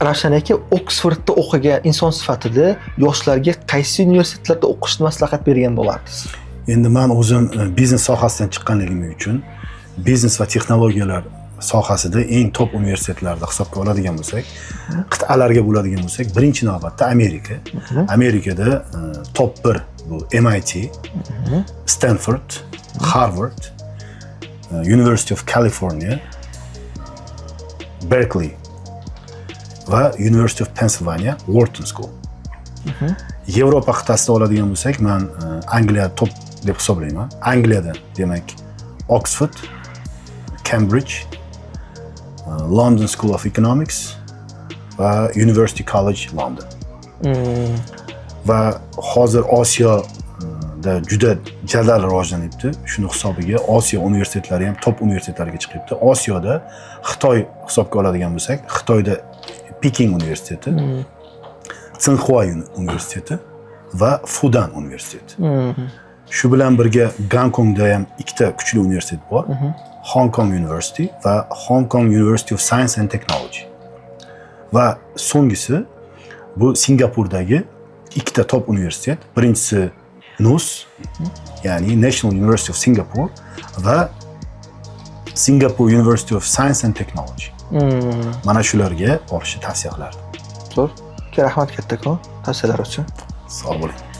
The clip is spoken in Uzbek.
Ravshan aka, Oksfordda o'qigan inson sifatida yoshlarga qaysi universitetlarda o'qishni maslahat bergan bo'lardingiz? Endi men o'zim biznes sohasidan chiqqanligim uchun biznes va texnologiyalar sohasida eng top universitetlarda hisobga oladigan bo'lsak, qit'alarga bo'ladigan bo'lsak, birinchi navbatda Amerika. Amerikada top 1 bu MIT, Stanford, Harvard, University of California, Berkeley va University of Pennsylvania, Wharton School. Yevropa qit'asida oladigan bo'lsak, men Angliya top deb hisoblayman. Angliyada, demak, Oxford, Cambridge, London School of Economics va University College London. Va hozir Osiyoda juda jadal rivojlanyapti. Shuni hisobiga Osiyo universitetlari ham top universitetlarga chiqibdi. Osiyoda Xitoy hisobga oladigan bo'lsak, Xitoyda Peking universiteti, Tsinghua universiteti va Fudan universiteti. Shu bilan birga Gonkongda ham ikkita kuchli universitet bor. Hong Kong University va Hong Kong University of Science and Technology. Va so'nggisi bu Singapurdagi ikkita top universitet. Birinchisi NUS, ya'ni National University of Singapore va Singapore University of Science and Technology. Mana shularga borishni tavsiya qilardim. Zo'r. Rahmat kattakon tavsiyalar uchun. Sog' bo'ling.